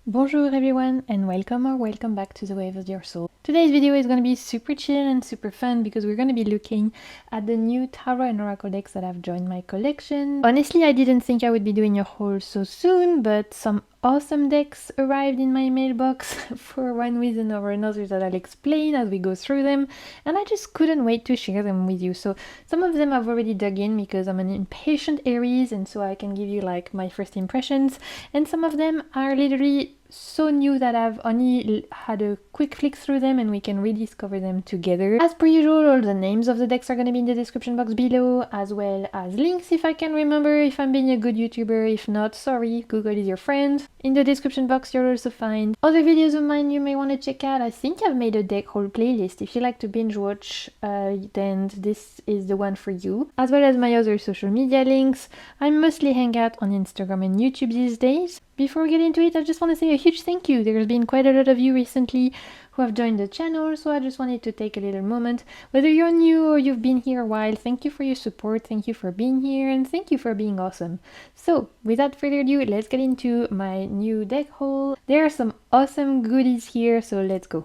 Bonjour everyone and welcome or welcome back to the Wave of Your Soul. Today's video is going to be super chill and super fun because we're going to be looking at the new tarot and oracle decks that have joined my collection. Honestly, I didn't think I would be doing a haul so soon, but some awesome decks arrived in my mailbox for one reason or another that I'll explain as we go through them, and I just couldn't wait to share them with you. So some of them I've already dug in because I'm an impatient Aries and so I can give you like my first impressions, and some of them are literally so new that I've only had a quick flick through them and we can rediscover them together. As per usual, all the names of the decks are going to be in the description box below, as well as links if I can remember, if I'm being a good YouTuber. If not, sorry, Google is your friend. In the description box you'll also find other videos of mine you may want to check out. I think I've made a deck haul playlist. If you like to binge watch, then this is the one for you, as well as my other social media links. I mostly hang out on Instagram and YouTube these days. Before we get into it, I just want to say a huge thank you. There's been quite a lot of you recently who have joined the channel, so I just wanted to take a little moment. Whether you're new or you've been here a while, thank you for your support, thank you for being here, and thank you for being awesome. So, without further ado, let's get into my new deck haul. There are some awesome goodies here, so let's go.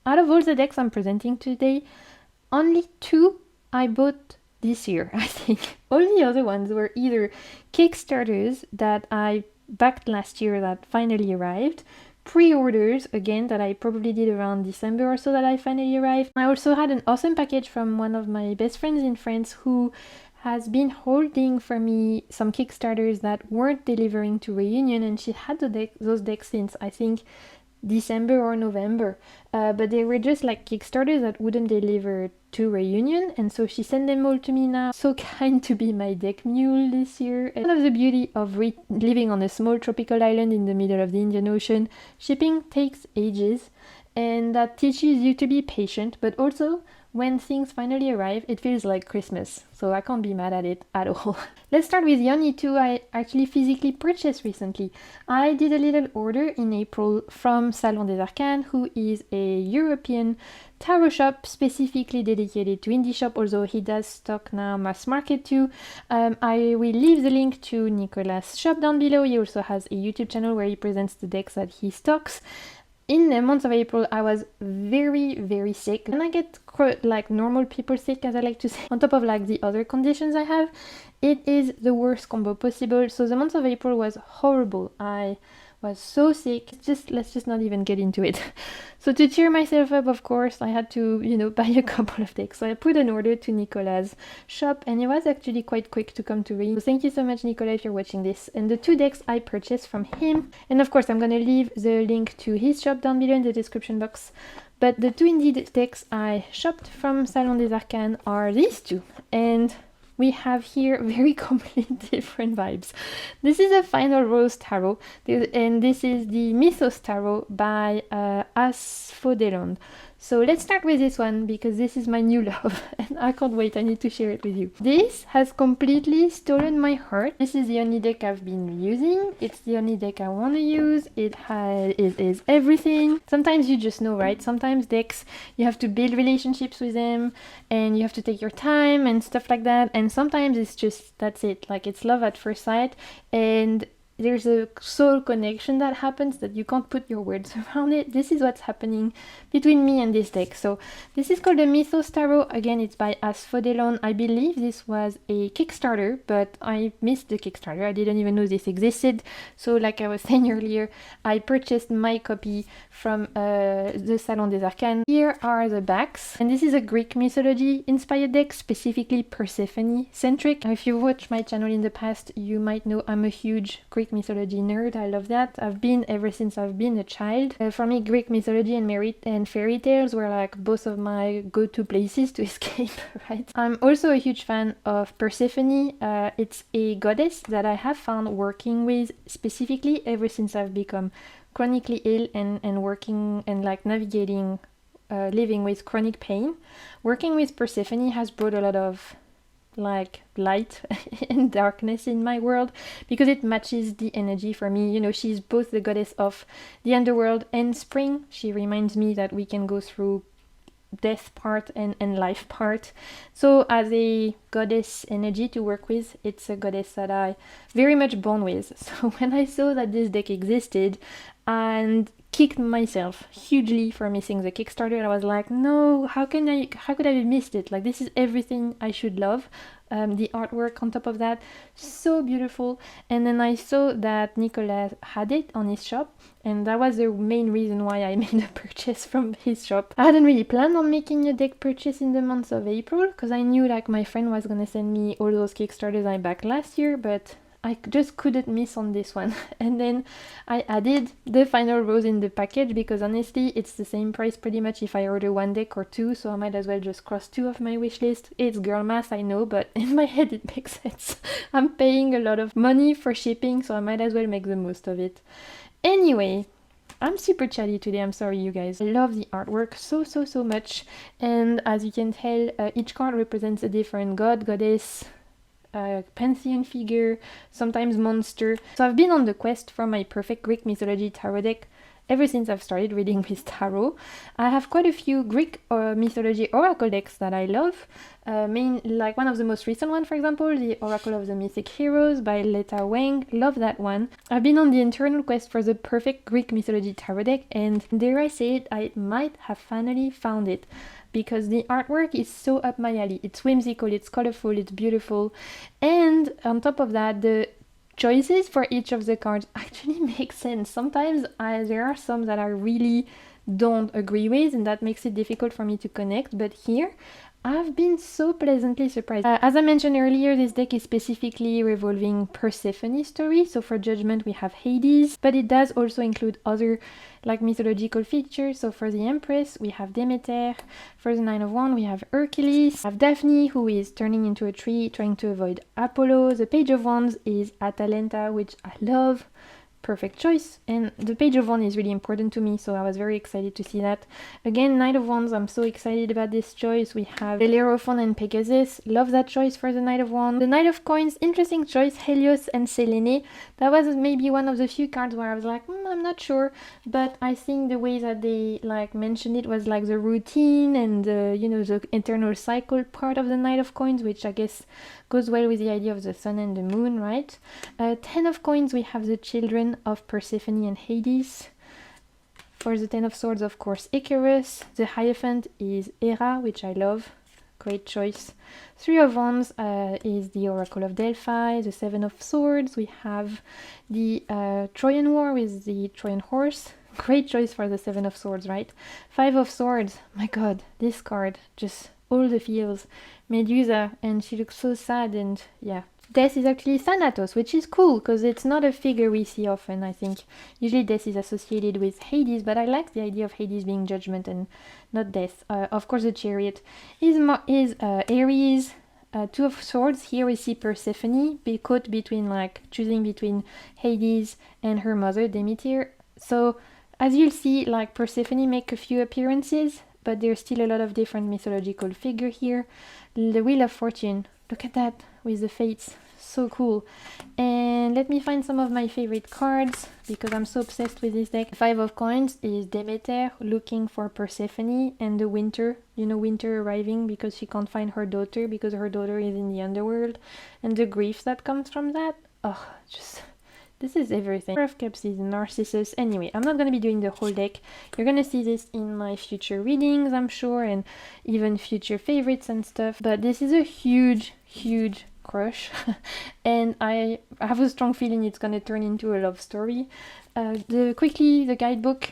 Out of all the decks I'm presenting today, only two I bought this year, I think. All the other ones were either Kickstarters that I backed last year that finally arrived, pre-orders, again, that I probably did around December or so that I finally arrived. I also had an awesome package from one of my best friends in France who has been holding for me some Kickstarters that weren't delivering to Reunion, and she had those decks since, I think, December or November, but they were just like Kickstarters that wouldn't deliver to Reunion, and so she sent them all to me now. So kind to be my deck mule this year. And one of the beauty of living on a small tropical island in the middle of the Indian Ocean, shipping takes ages, and that teaches you to be patient, but also when things finally arrive, it feels like Christmas, so I can't be mad at it at all. Let's start with the only two I actually physically purchased recently. I did a little order in April from Salon des Arcanes, who is a European tarot shop specifically dedicated to indie shop, although he does stock now mass market too. I will leave the link to Nicolas' shop down below. He also has a YouTube channel where he presents the decks that he stocks. In the month of April, I was very sick. And I get like normal people sick, as I like to say, on top of like the other conditions I have. It is the worst combo possible. So the month of April was horrible. I was so sick. Let's just not even get into it. So to cheer myself up, of course, I had to, buy a couple of decks. So I put an order to Nicolas' shop, and it was actually quite quick to come to read. So thank you so much, Nicolas, if you're watching this. And the two decks I purchased from him, and of course I'm gonna leave the link to his shop down below in the description box. But the two indie decks I shopped from Salon des Arcanes are these two, and we have here very completely different vibes. This is a Final Rose Tarot, and this is the Mythos Tarot by Asphodelon. So let's start with this one because this is my new love and I can't wait, I need to share it with you. This has completely stolen my heart. This is the only deck I've been using. It's the only deck I want to use. It is everything. Sometimes you just know, right? Sometimes decks, you have to build relationships with them and you have to take your time and stuff like that. And sometimes it's just, that's it. Like it's love at first sight, and there's a soul connection that happens that you can't put your words around it. This is what's happening between me and this deck. So this is called the Mythos Tarot. Again, it's by Asphodelon. I believe this was a Kickstarter, but I missed the Kickstarter. I didn't even know this existed. So like I was saying earlier, I purchased my copy from the Salon des Arcanes. Here are the backs. And this is a Greek mythology inspired deck, specifically Persephone centric. If you watched my channel in the past, you might know I'm a huge Greek mythology nerd. I love that. I've been ever since I've been a child. For me, Greek mythology and fairy tales were like both of my go-to places to escape, right? I'm also a huge fan of Persephone. It's a goddess that I have found working with specifically ever since I've become chronically ill and working and like navigating living with chronic pain. Working with Persephone has brought a lot of like light and darkness in my world because it matches the energy for me. She's both the goddess of the underworld and spring. She reminds me that we can go through death part and life part. So as a goddess energy to work with, it's a goddess that I very much born with. So when I saw that this deck existed and kicked myself hugely for missing the Kickstarter, I was like, no, how could I have missed it? Like, this is everything I should love. The artwork on top of that, so beautiful. And then I saw that Nicolas had it on his shop, and that was the main reason why I made a purchase from his shop. I hadn't really planned on making a deck purchase in the month of April, because I knew like my friend was gonna send me all those Kickstarters I backed last year, but I just couldn't miss on this one. And then I added the final rose in the package because honestly it's the same price pretty much if I order one deck or two, so I might as well just cross two off my wish list. It's girl math, I know, but in my head it makes sense. I'm paying a lot of money for shipping, so I might as well make the most of it. Anyway, I'm super chatty today, I'm sorry you guys. I love the artwork so much, and as you can tell, each card represents a different god, goddess, pantheon figure, sometimes monster. So I've been on the quest for my perfect Greek mythology tarot deck ever since I've started reading with tarot. I have quite a few Greek mythology oracle decks that I love. Like one of the most recent one, for example, the Oracle of the Mythic Heroes by Leta Wang. Love that one. I've been on the internal quest for the perfect Greek mythology tarot deck, and dare I say it, I might have finally found it, because the artwork is so up my alley. It's whimsical, it's colorful, it's beautiful, and on top of that, the choices for each of the cards actually make sense. Sometimes there are some that I really don't agree with, and that makes it difficult for me to connect, but here I've been so pleasantly surprised. As I mentioned earlier, this deck is specifically revolving Persephone's story. So for Judgment we have Hades, but it does also include other like mythological features. So for the Empress we have Demeter, for the Nine of Wands we have Hercules, we have Daphne, who is turning into a tree trying to avoid Apollo. The Page of Wands is Atalanta, which I love. Perfect choice, and the Page of Wands is really important to me, so I was very excited to see that. Again, Knight of Wands, I'm so excited about this choice. We have Bellerophon and Pegasus, love that choice for the Knight of Wands. The Knight of Coins, interesting choice, Helios and Selene. That was maybe one of the few cards where I was like, I'm not sure, but I think the way that they like mentioned it was like the routine and the eternal cycle part of the Knight of Coins, which I guess goes well with the idea of the sun and the moon, right? 10 of Coins, we have the children of Persephone and Hades. For the 10 of Swords, of course, Icarus. The Hierophant is Hera, which I love. Great choice. 3 of Wands is the Oracle of Delphi. The 7 of Swords, we have the Trojan War with the Trojan horse. Great choice for the 7 of Swords, right? 5 of Swords, my god, this card, just all the feels. Medusa, and she looks so sad, and yeah. Death is actually Thanatos, which is cool, because it's not a figure we see often, I think. Usually Death is associated with Hades, but I like the idea of Hades being Judgment and not Death. Of course, the Chariot is Ares. 2 of Swords, here we see Persephone be caught between, like, choosing between Hades and her mother, Demeter. So, as you'll see, like, Persephone make a few appearances, but there's still a lot of different mythological figure here. The Wheel of Fortune, look at that with the fates, so cool. And let me find some of my favorite cards because I'm so obsessed with this deck. 5 of Coins is Demeter looking for Persephone, and the winter, winter arriving because she can't find her daughter because her daughter is in the underworld, and the grief that comes from that. Oh, just this is everything. Four of Cups is Narcissus. Anyway, I'm not going to be doing the whole deck. You're going to see this in my future readings, I'm sure, and even future favorites and stuff. But this is a huge crush. And I have a strong feeling it's going to turn into a love story. The guidebook.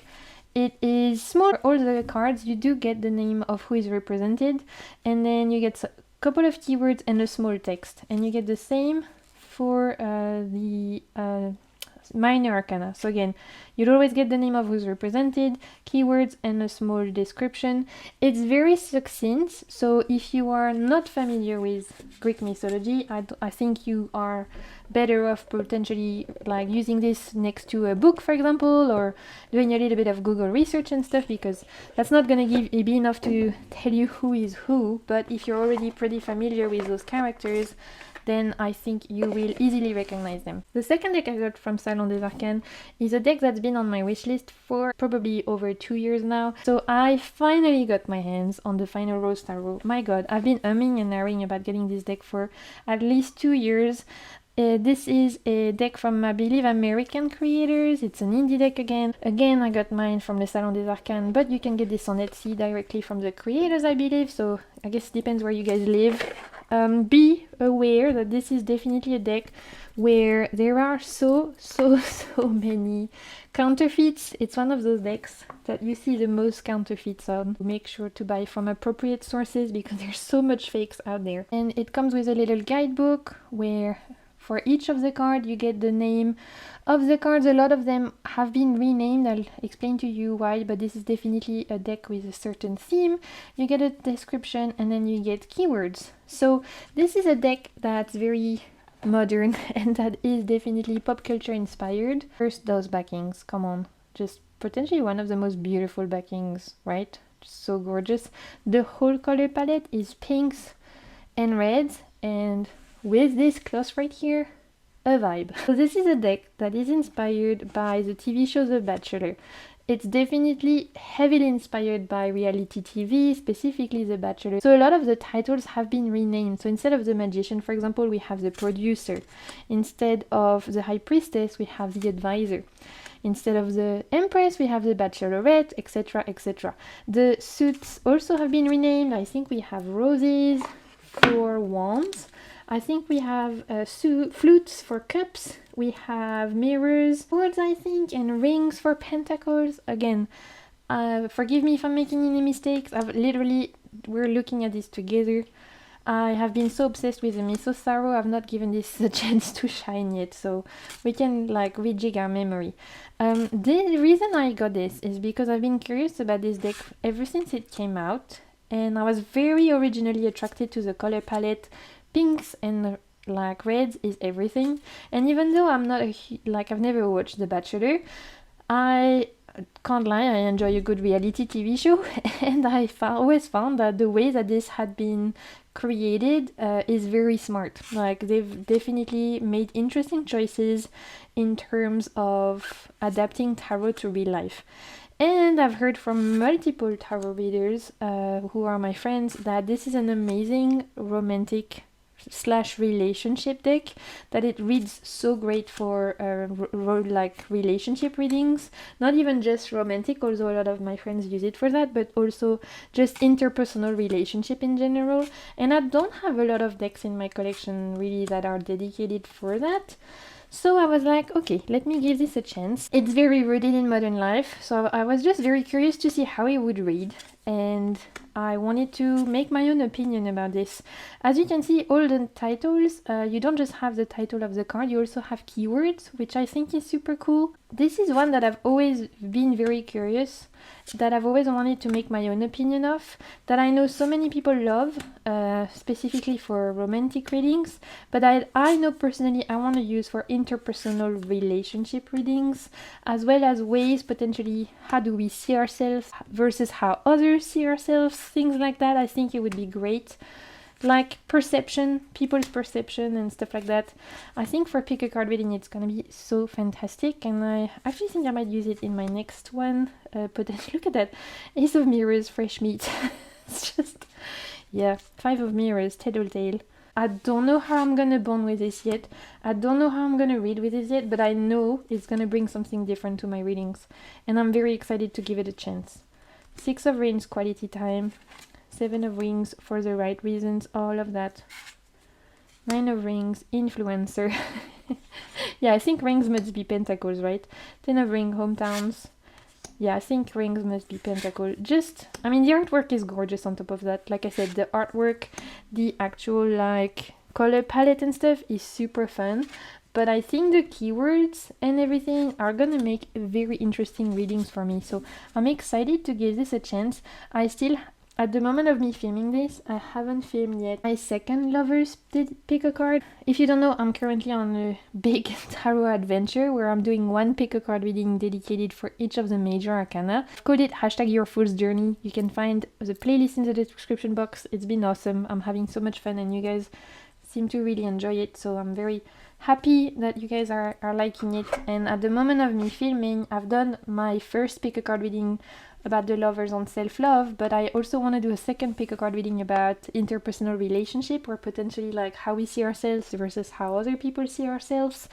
It is small. For all the cards, you do get the name of who is represented. And then you get a couple of keywords and a small text. And you get the same for the minor arcana. So again, you'd always get the name of who's represented, keywords, and a small description. It's very succinct, so if you are not familiar with Greek mythology, I think you are better off potentially like using this next to a book, for example, or doing a little bit of Google research and stuff, because that's not going to be enough to tell you who is who. But if you're already pretty familiar with those characters, then I think you will easily recognize them. The second deck I got from Salon des Arcanes is a deck that's been on my wishlist for probably over 2 years now. So I finally got my hands on the Final Rose Tarot. My god, I've been umming and ahhing about getting this deck for at least 2 years. This is a deck from, I believe, American creators. It's an indie deck again. Again, I got mine from the Salon des Arcanes, but you can get this on Etsy directly from the creators, I believe. So I guess it depends where you guys live. Be aware that this is definitely a deck where there are so many counterfeits. It's one of those decks that you see the most counterfeits on. Make sure to buy from appropriate sources because there's so much fakes out there. And it comes with a little guidebook where for each of the cards you get the name of the cards. A lot of them have been renamed. I'll explain to you why, but this is definitely a deck with a certain theme. You get a description and then you get keywords. So this is a deck that's very modern and that is definitely pop culture inspired. First, those backings, come on, just potentially one of the most beautiful backings, right? So gorgeous. The whole color palette is pinks and reds, and with this cloth right here, a vibe. So this is a deck that is inspired by the TV show The Bachelor. It's definitely heavily inspired by reality TV, specifically The Bachelor. So a lot of the titles have been renamed. So instead of the Magician, for example, we have the Producer. Instead of the High Priestess, we have the Advisor. Instead of the Empress, we have the Bachelorette, etc., etc. The suits also have been renamed. I think we have Roses for Wands. I think we have flutes for cups, we have mirrors, swords I think, and rings for pentacles. Again, forgive me if I'm making any mistakes. We're looking at this together. I have been so obsessed with the Mythos Tarot, I've not given this a chance to shine yet, so we can like rejig our memory. The reason I got this is because I've been curious about this deck ever since it came out, and I was very originally attracted to the color palette. Pinks and like reds is everything, and even though I'm not I've never watched The Bachelor, I can't lie, I enjoy a good reality TV show, and I always found that the way that this had been created is very smart. Like they've definitely made interesting choices in terms of adapting tarot to real life. And I've heard from multiple tarot readers who are my friends that this is an amazing romantic / relationship deck, that it reads so great for like relationship readings, not even just romantic, although a lot of my friends use it for that, but also just interpersonal relationship in general. And I don't have a lot of decks in my collection really that are dedicated for that. So I was like, okay, let me give this a chance. It's very rooted in modern life, so I was just very curious to see how it would read, and I wanted to make my own opinion about this. As you can see, all the titles, you don't just have the title of the card, you also have keywords, which I think is super cool. This is one that I've always been very curious, that I've always wanted to make my own opinion of, that I know so many people love, specifically for romantic readings, but I know personally I want to use for interpersonal relationship readings, as well as ways potentially how do we see ourselves versus how others see ourselves, things like that. I think it would be great. Like perception, people's perception and stuff like that. I think for pick a card reading it's gonna be so fantastic, and I actually think I might use it in my next one. Potentially, look at that, Ace of Mirrors, fresh meat. It's just, yeah, 5 of Mirrors, Tattletale. I don't know how I'm gonna bond with this yet. I don't know how I'm gonna read with this yet, but I know it's gonna bring something different to my readings, and I'm very excited to give it a chance. 6 of Reigns, quality time. 7 of Rings, for the right reasons, all of that. 9 of Rings, influencer. Yeah, I think rings must be pentacles, right? 10 of Rings, hometowns. Yeah, I think rings must be pentacle. Just, I mean, the artwork is gorgeous on top of that. Like I said, the artwork, the actual like color palette and stuff is super fun. But I think the keywords and everything are gonna make very interesting readings for me. So I'm excited to give this a chance. At the moment of me filming this, I haven't filmed yet my second Lovers Pick a Card. If you don't know, I'm currently on a big tarot adventure where I'm doing one pick a card reading dedicated for each of the major arcana. I've called it #YourFoolsJourney. You can find the playlist in the description box. It's been awesome. I'm having so much fun, and you guys seem to really enjoy it, so I'm very happy that you guys are liking it. And at the moment of me filming, I've done my first pick a card reading about the lovers on self-love, but I also want to do a second pick a card reading about interpersonal relationship, or potentially like how we see ourselves versus how other people see ourselves.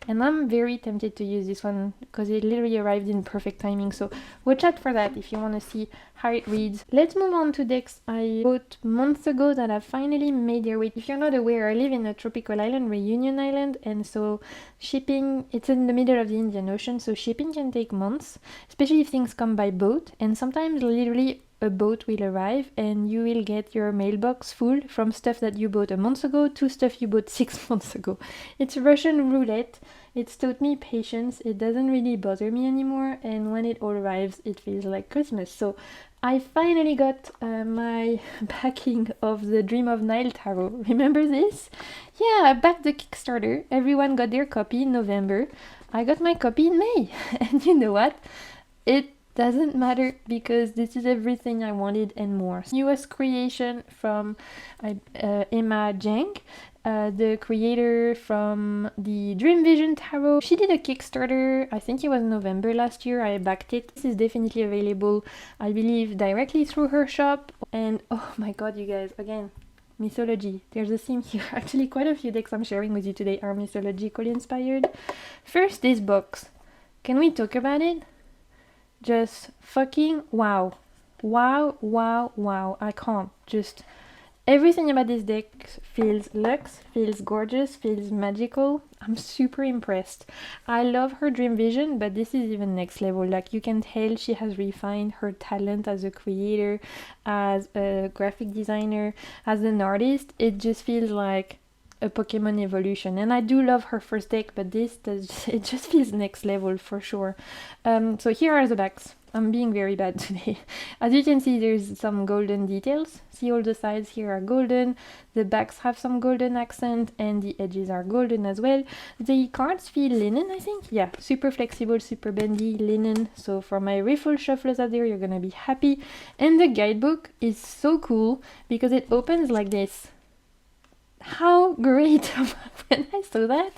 And I'm very tempted to use this one because it literally arrived in perfect timing, so watch out for that if you want to see how it reads. Let's move on to decks I bought months ago that have finally made their way. If you're not aware, I live in a tropical island, Reunion Island, and so shipping, it's in the middle of the Indian Ocean, so shipping can take months, especially if things come by boat, and sometimes literally a boat will arrive and you will get your mailbox full from stuff that you bought a month ago to stuff you bought 6 months ago. It's Russian roulette. It's taught me patience. It doesn't really bother me anymore, and when it all arrives, it feels like Christmas. So I finally got my backing of the Dream of Nile Tarot. Remember this? Yeah, I backed the Kickstarter. Everyone got their copy in November. I got my copy in May. And you know what? It doesn't matter because this is everything I wanted and more. Newest creation from Emma Jang, the creator from the Dream Vision Tarot. She did a Kickstarter, I think it was November last year. I backed it. This is definitely available, I believe, directly through her shop. And oh my god, you guys, again, mythology. There's a theme here. Actually, quite a few decks I'm sharing with you today are mythologically inspired. First, this box. Can we talk about it? Just fucking wow. Wow, wow, wow. I can't. Just everything about this deck feels luxe, feels gorgeous, feels magical. I'm super impressed. I love her Dream Vision, but this is even next level. Like, you can tell she has refined her talent as a creator, as a graphic designer, as an artist. It just feels like a Pokemon evolution, and I do love her first deck, but this does, it just feels next level for sure. So here are the backs. I'm being very bad today. As you can see, there's some golden details. See, all the sides here are golden, the backs have some golden accent, and the edges are golden as well. The cards feel linen, I think. Yeah, super flexible, super bendy linen. So for my riffle shufflers out there, you're gonna be happy. And the guidebook is so cool because it opens like this. How great! When I saw that,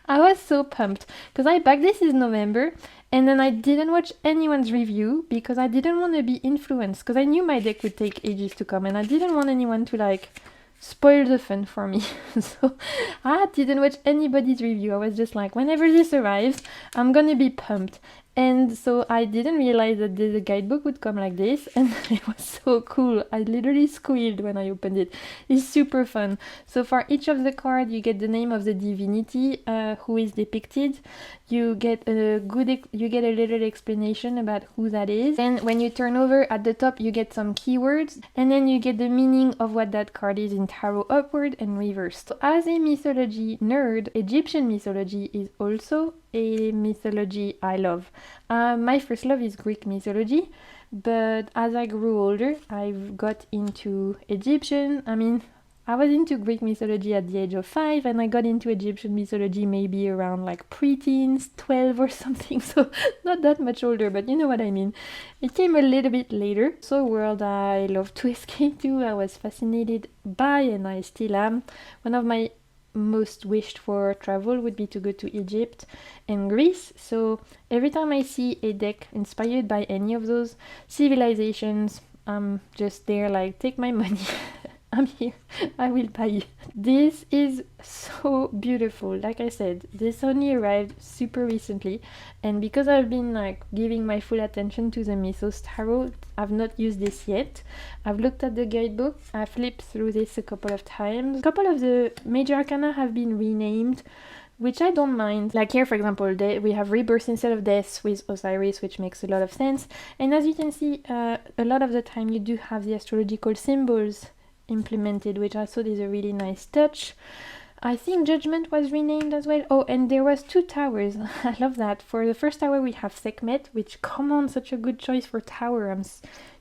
I was so pumped because I backed this in November, and then I didn't watch anyone's review because I didn't want to be influenced, because I knew my deck would take ages to come and I didn't want anyone to like spoil the fun for me. So I didn't watch anybody's review. I was just like, whenever this arrives, I'm gonna be pumped. And so I didn't realize that the guidebook would come like this, and it was so cool. I literally squealed when I opened it. It's super fun. So for each of the cards, you get the name of the divinity who is depicted. You get a little explanation about who that is. And when you turn over at the top, you get some keywords, and then you get the meaning of what that card is in tarot upward and reversed. So as a mythology nerd, Egyptian mythology is also a mythology I love. My first love is Greek mythology, but as I grew older, I got into Egyptian. I mean, I was into Greek mythology at the age of 5, and I got into Egyptian mythology maybe around like pre-teens, 12 or something, so not that much older, but you know what I mean. It came a little bit later. So a world I love to escape to, I was fascinated by, and I still am. One of my most wished for travel would be to go to Egypt and Greece. So every time I see a deck inspired by any of those civilizations, I'm just there like, take my money. I'm here, I will buy you. This is so beautiful. Like I said, this only arrived super recently, and because I've been like giving my full attention to the Mythos Tarot, I've not used this yet. I've looked at the guidebook, I flipped through this a couple of times. A couple of the major arcana have been renamed, which I don't mind. Like here, for example, we have rebirth instead of death with Osiris, which makes a lot of sense. And as you can see, a lot of the time you do have the astrological symbols implemented, which I thought is a really nice touch. I think Judgment was renamed as well. Oh, and there was 2 towers. I love that. For the first tower we have Sekhmet, which, come on, such a good choice for tower.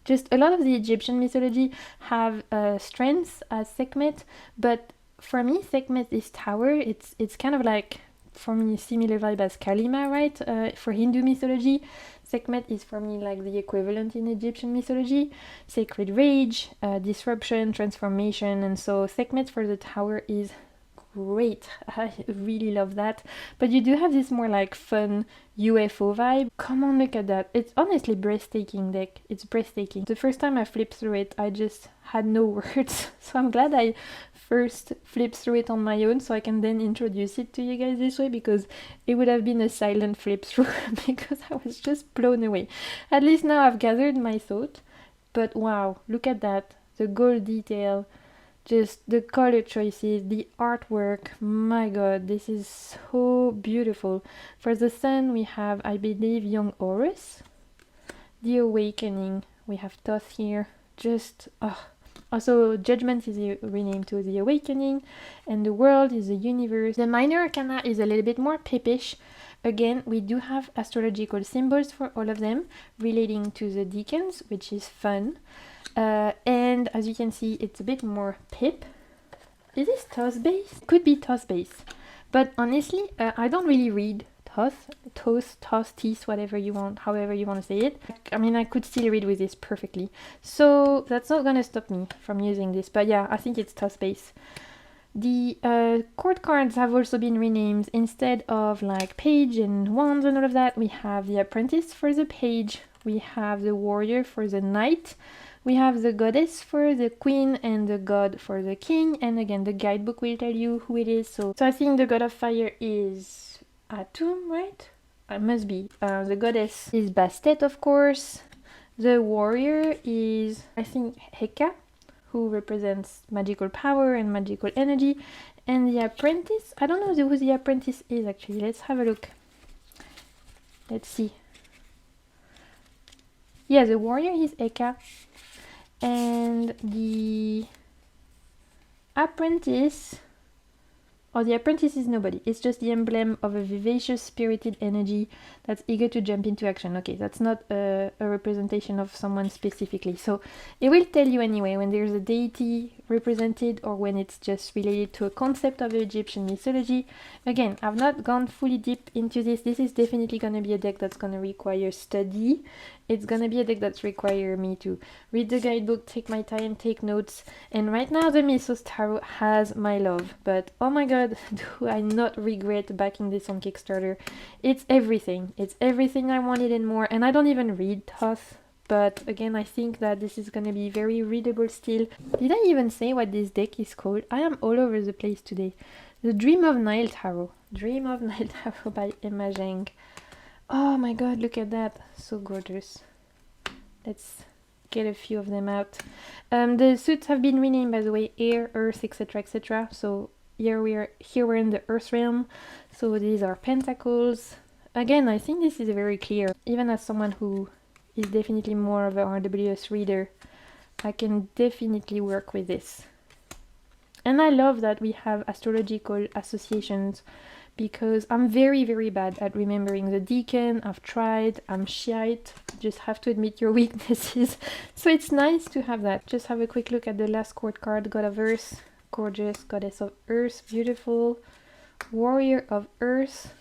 Just a lot of the Egyptian mythology have strengths as Sekhmet, but for me Sekhmet is tower. It's kind of like, for me, similar vibe as Kalima, right? For Hindu mythology, Sekhmet is for me like the equivalent in Egyptian mythology. Sacred rage, disruption, transformation, and so Sekhmet for the tower is great. I really love that. But you do have this more like fun UFO vibe. Come on, look at that. It's honestly breathtaking deck. It's breathtaking. The first time I flipped through it, I just had no words. So I'm glad I first flipped through it on my own so I can then introduce it to you guys this way, because it would have been a silent flip through because I was just blown away. At least now I've gathered my thought. But wow, look at that. The gold detail, just the color choices, the artwork. My god, this is so beautiful. For the sun, we have, I believe, young Horus. The awakening, we have Thoth here. Just, also, Judgment is renamed to the Awakening, and the World is the Universe. The Minor Arcana is a little bit more pippish. Again, we do have astrological symbols for all of them, relating to the decans, which is fun. And as you can see, it's a bit more pip. Is this Thoth base? Could be Thoth base. But honestly, I don't really read Thoth, Teeth, whatever you want, however you want to say it. I mean, I could still read with this perfectly. So that's not gonna stop me from using this. But yeah, I think it's Thoth base. The court cards have also been renamed. Instead of like page and wands and all of that, we have the apprentice for the page, we have the warrior for the knight, we have the goddess for the queen, and the god for the king. And again, the guidebook will tell you who it is. So I think the god of fire is Atum, right? It must be. The goddess is Bastet, of course. The warrior is, I think, Heka, who represents magical power and magical energy. And the apprentice, I don't know who the apprentice is actually. Let's have a look. Let's see. Yeah, the warrior is Eka. And the apprentice, the apprentice is nobody. It's just the emblem of a vivacious, spirited energy that's eager to jump into action. Okay, that's not a representation of someone specifically. So it will tell you anyway when there's a deity represented or when it's just related to a concept of Egyptian mythology. Again, I've not gone fully deep into this. This is definitely going to be a deck that's going to require study. It's going to be a deck that's require me to read the guidebook, take my time, take notes. And right now the Mythos Tarot has my love. But oh my god, do I not regret backing this on Kickstarter. It's everything. It's everything I wanted and more. And I don't even read Thoth. But again, I think that this is going to be very readable still. Did I even say what this deck is called? I am all over the place today. The Dream of Nile Tarot. Dream of Nile Tarot by Emma Zheng. Oh my god, look at that. So gorgeous. Let's get a few of them out. The suits have been renamed, by the way, Air, Earth, etc, etc. So here we're in the Earth realm. So these are pentacles. Again, I think this is very clear. Even as someone who is definitely more of a RWS reader, I can definitely work with this. And I love that we have astrological associations, because I'm very, very bad at remembering the decan. I've tried, I'm shite, just have to admit your weaknesses. So it's nice to have that. Just have a quick look at the last court card. God of Earth, gorgeous. Goddess of Earth, beautiful. Warrior of Earth,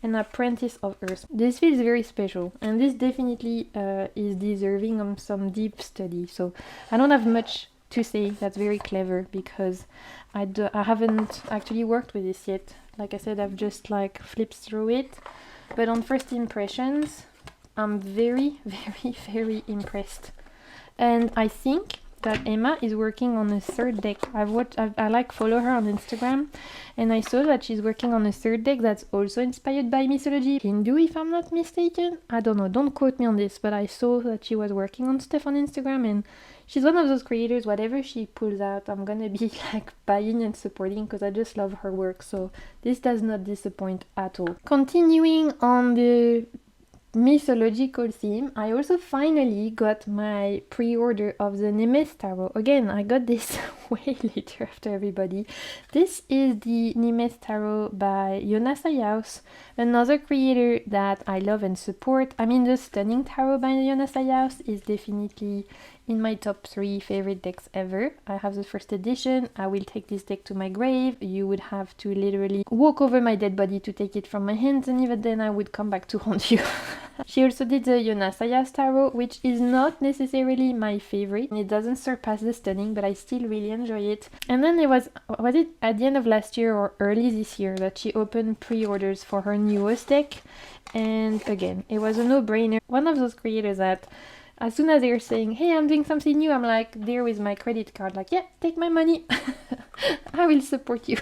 and Apprentice of Earth. This feels very special, and this definitely is deserving of some deep study. So I don't have much to say that's very clever, because I haven't actually worked with this yet. Like I said, I've just like flipped through it. But on first impressions, I'm very, very, very impressed. And I think that Emma is working on a third deck. I like follow her on Instagram, and I saw that she's working on a third deck that's also inspired by mythology. Hindu, if I'm not mistaken. I don't know, don't quote me on this, but I saw that she was working on stuff on Instagram, and she's one of those creators, whatever she pulls out, I'm gonna be like buying and supporting, because I just love her work. So this does not disappoint at all. Continuing on the mythological theme, I also finally got my pre-order of the Nemes Tarot. Again, I got this way later after everybody. This is the Nemes Tarot by Jonas Ayaus, another creator that I love and support. I mean, the Stunning Tarot by Jonas Ayaus is definitely in my top 3 favorite decks ever. I have the first edition. I will take this deck to my grave. You would have to literally walk over my dead body to take it from my hands, and even then I would come back to haunt you. She also did the Yonasaya's Tarot, which is not necessarily my favorite. It doesn't surpass the Stunning, but I still really enjoy it. And then it was it at the end of last year or early this year that she opened pre-orders for her newest deck. And again, it was a no-brainer. One of those creators that as soon as they're saying, hey, I'm doing something new, I'm like, there with my credit card, like, yeah, take my money. I will support you.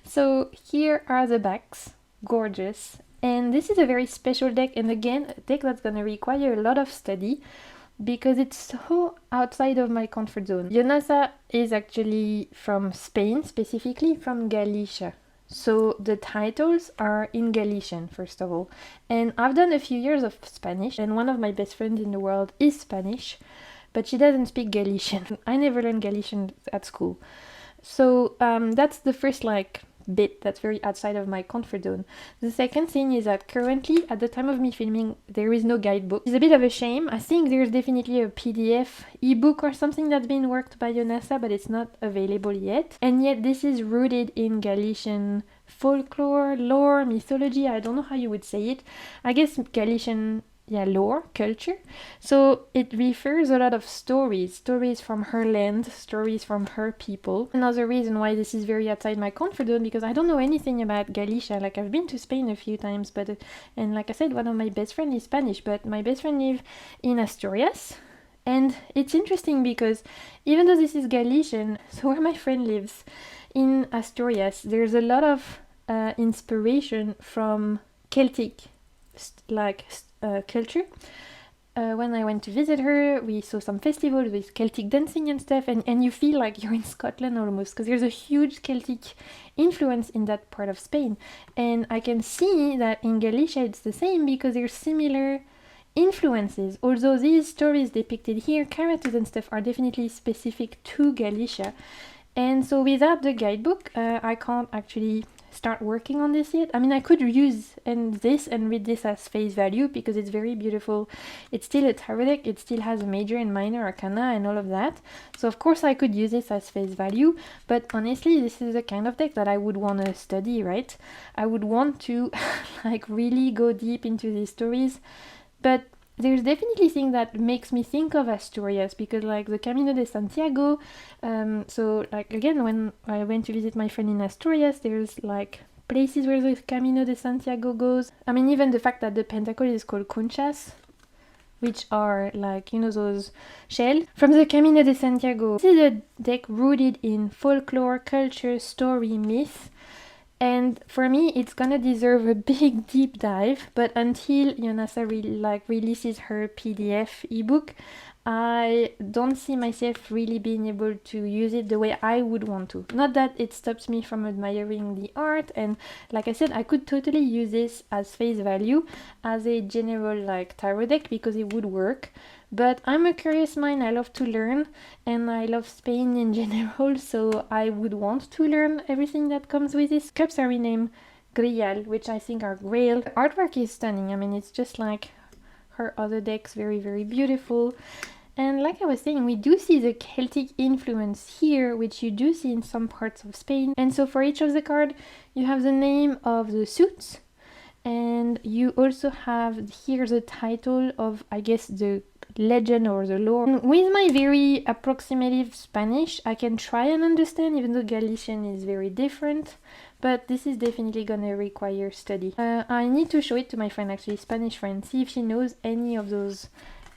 So here are the backs. Gorgeous. And this is a very special deck, and again, a deck that's going to require a lot of study because it's so outside of my comfort zone. Yonasa is actually from Spain, specifically from Galicia. So the titles are in Galician, first of all. And I've done a few years of Spanish, and one of my best friends in the world is Spanish, but she doesn't speak Galician. I never learned Galician at school. So that's the first bit that's very outside of my comfort zone. The second thing is that currently, at the time of me filming, there is no guidebook. It's a bit of a shame. I think there's definitely a PDF ebook or something that's been worked by Yonasa, but it's not available yet. And yet this is rooted in Galician folklore, lore, mythology. I don't know how you would say it. I guess Galician lore, culture. So it refers a lot of stories from her land, stories from her people. Another reason why this is very outside my comfort zone, because I don't know anything about Galicia. Like, I've been to Spain a few times, but and like I said, one of my best friends is Spanish, but my best friend lives in Asturias. And it's interesting because even though this is Galician, so where my friend lives in Asturias, there's a lot of inspiration from Celtic culture. When I went to visit her, we saw some festivals with Celtic dancing and stuff, and you feel like you're in Scotland almost, because there's a huge Celtic influence in that part of Spain. And I can see that in Galicia it's the same, because there's similar influences, although these stories depicted here, characters and stuff, are definitely specific to Galicia. And so without the guidebook, I can't actually start working on this yet. I mean, I could use this and read this as face value because it's very beautiful. It's still a tarot deck. It still has a major and minor arcana and all of that. So of course I could use this as face value, but honestly, this is the kind of deck that I would want to study, right? I would want to really go deep into these stories, but there's definitely things that makes me think of Asturias, because the Camino de Santiago, so again, when I went to visit my friend in Asturias, there's places where the Camino de Santiago goes. I mean, even the fact that the pentacle is called conchas, which are those shells from the Camino de Santiago. This is a deck rooted in folklore, culture, story, myth. And for me, it's gonna deserve a big deep dive, but until Yonasa releases her PDF ebook, I don't see myself really being able to use it the way I would want to. Not that it stops me from admiring the art, and like I said, I could totally use this as face value, as a general tarot deck, because it would work. But I'm a curious mind, I love to learn, and I love Spain in general, so I would want to learn everything that comes with this. Cups are renamed Grial, which I think are Grail. The artwork is stunning. I mean, it's just like her other decks, very, very beautiful. And like I was saying, we do see the Celtic influence here, which you do see in some parts of Spain. And so for each of the cards, you have the name of the suits, and you also have here the title of, I guess, the legend or the lore. With my very approximative Spanish, I can try and understand, even though Galician is very different, but this is definitely gonna require study. I need to show it to my friend, actually, Spanish friend, see if she knows any of those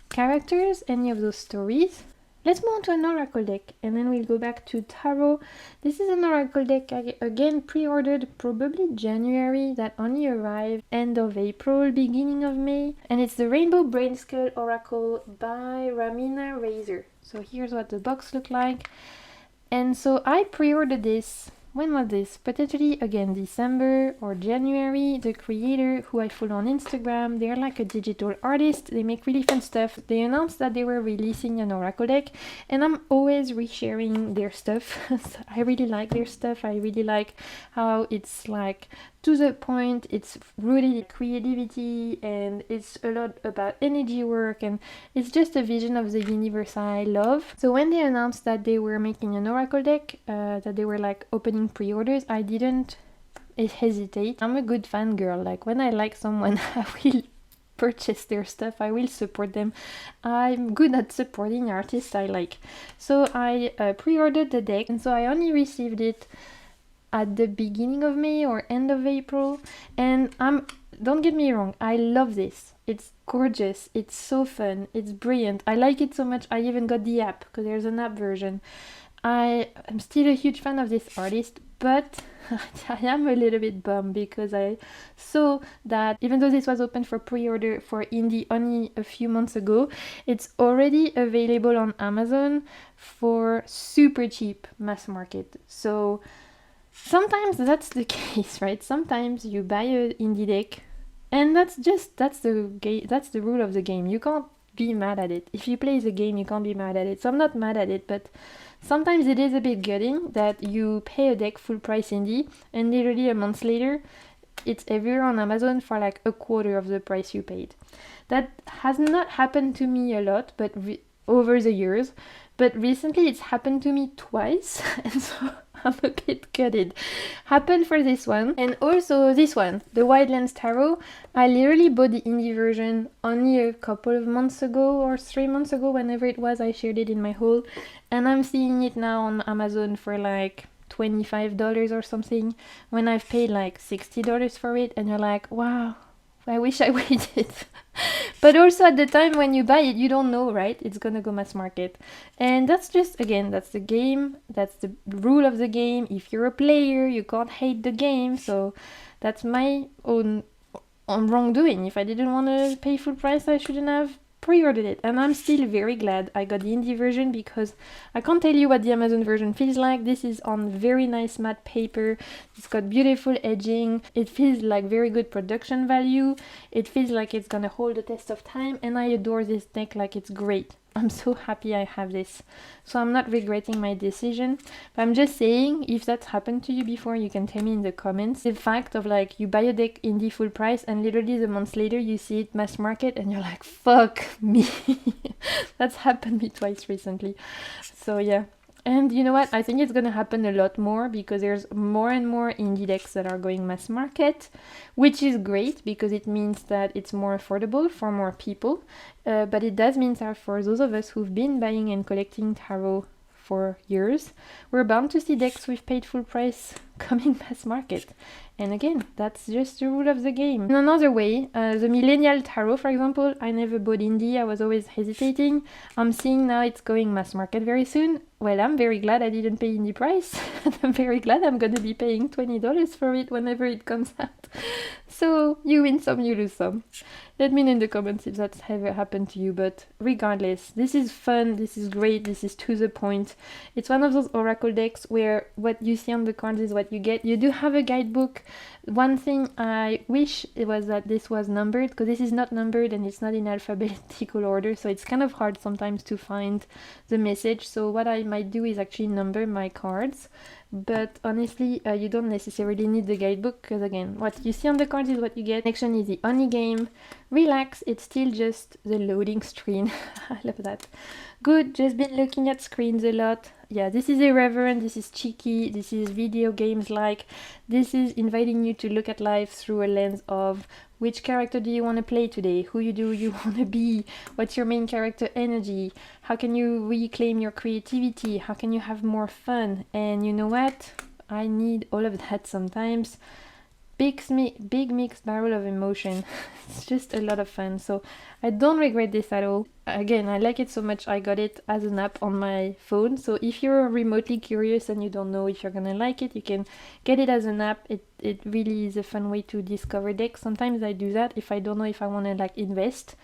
characters, any of those stories. Let's move on to an oracle deck, and then we'll go back to tarot. This is an oracle deck, again, pre-ordered probably January, that only arrived end of April, beginning of May. And it's the Rainbow Brain Skull Oracle by Ramina Razor. So here's what the box looked like. And so I pre-ordered this, when was this? Potentially again December or January. The creator who I follow on Instagram, they're like a digital artist. They make really fun stuff. They announced that they were releasing an oracle deck, and I'm always resharing their stuff. So I really like their stuff. I really like how it's like to the point, it's rooted in creativity, and it's a lot about energy work, and it's just a vision of the universe I love. So when they announced that they were making an oracle deck, that they were like opening pre-orders, I didn't hesitate. I'm a good fan girl. Like when I like someone, I will purchase their stuff, I will support them. I'm good at supporting artists I like. So I pre-ordered the deck, and so I only received it at the beginning of May or end of April, and don't get me wrong, I love this. It's gorgeous, it's so fun, it's brilliant. I like it so much I even got the app, because there's an app version. I am still a huge fan of this artist, but I am a little bit bummed because I saw that even though this was open for pre-order for indie only a few months ago, it's already available on Amazon for super cheap mass market. So sometimes that's the case, right? Sometimes you buy an indie deck, and that's the rule of the game. You can't be mad at it. If you play the game, you can't be mad at it. So I'm not mad at it, but sometimes it is a bit gutting that you pay a deck full price indie, and literally a month later, it's everywhere on Amazon for like a quarter of the price you paid. That has not happened to me a lot, but over the years. But recently it's happened to me twice, and so I'm a bit gutted. Happened for this one, and also this one, the Wildlands Tarot. I literally bought the indie version only a couple of months ago, or 3 months ago, whenever it was. I shared it in my haul, and I'm seeing it now on Amazon for like $25 or something, when I've paid like $60 for it, and you're like, wow, I wish I waited. But also at the time when you buy it, you don't know, right? It's gonna go mass market. And that's just, again, that's the game. That's the rule of the game. If you're a player, you can't hate the game. So that's my own wrongdoing. If I didn't want to pay full price, I shouldn't have pre-ordered it. And I'm still very glad I got the indie version, because I can't tell you what the Amazon version feels like. This is on very nice matte paper. It's got beautiful edging. It feels like very good production value. It feels like it's gonna hold the test of time, and I adore this deck. Like, it's great. I'm so happy I have this. So I'm not regretting my decision. But I'm just saying, if that's happened to you before, you can tell me in the comments. The fact of like, you buy a deck indie full price, and literally the months later you see it mass market, and you're like, fuck me. That's happened me twice recently. So yeah. And you know what? I think it's gonna happen a lot more, because there's more and more indie decks that are going mass market, which is great because it means that it's more affordable for more people. But it does mean that for those of us who've been buying and collecting tarot for years, we're bound to see decks with paid full price coming mass market. And again, that's just the rule of the game. In another way, the Millennial Tarot, for example, I never bought indie, I was always hesitating. I'm seeing now it's going mass market very soon. Well, I'm very glad I didn't pay indie price. I'm very glad I'm gonna be paying $20 for it whenever it comes out. So you win some, you lose some. Let me know in the comments if that's ever happened to you, but regardless, this is fun, this is great, this is to the point. It's one of those oracle decks where what you see on the cards is what you get. You do have a guidebook. One thing I wish it was that this was numbered, because this is not numbered and it's not in alphabetical order, so it's kind of hard sometimes to find the message. So what I might do is actually number my cards. But honestly, you don't necessarily need the guidebook, because again, what you see on the cards is what you get. Connection is the only game. Relax, it's still just the loading screen. I love that. Good, just been looking at screens a lot. Yeah, this is irreverent, this is cheeky, this is video games like. This is inviting you to look at life through a lens of which character do you want to play today? Who do you want to be? What's your main character energy? How can you reclaim your creativity? How can you have more fun? And you know what? I need all of that sometimes. Big mixed barrel of emotion. It's just a lot of fun. So I don't regret this at all. Again, I like it so much I got it as an app on my phone. So if you're remotely curious and you don't know if you're gonna like it, you can get it as an app. It really is a fun way to discover decks. Sometimes I do that if I don't know if I want to like invest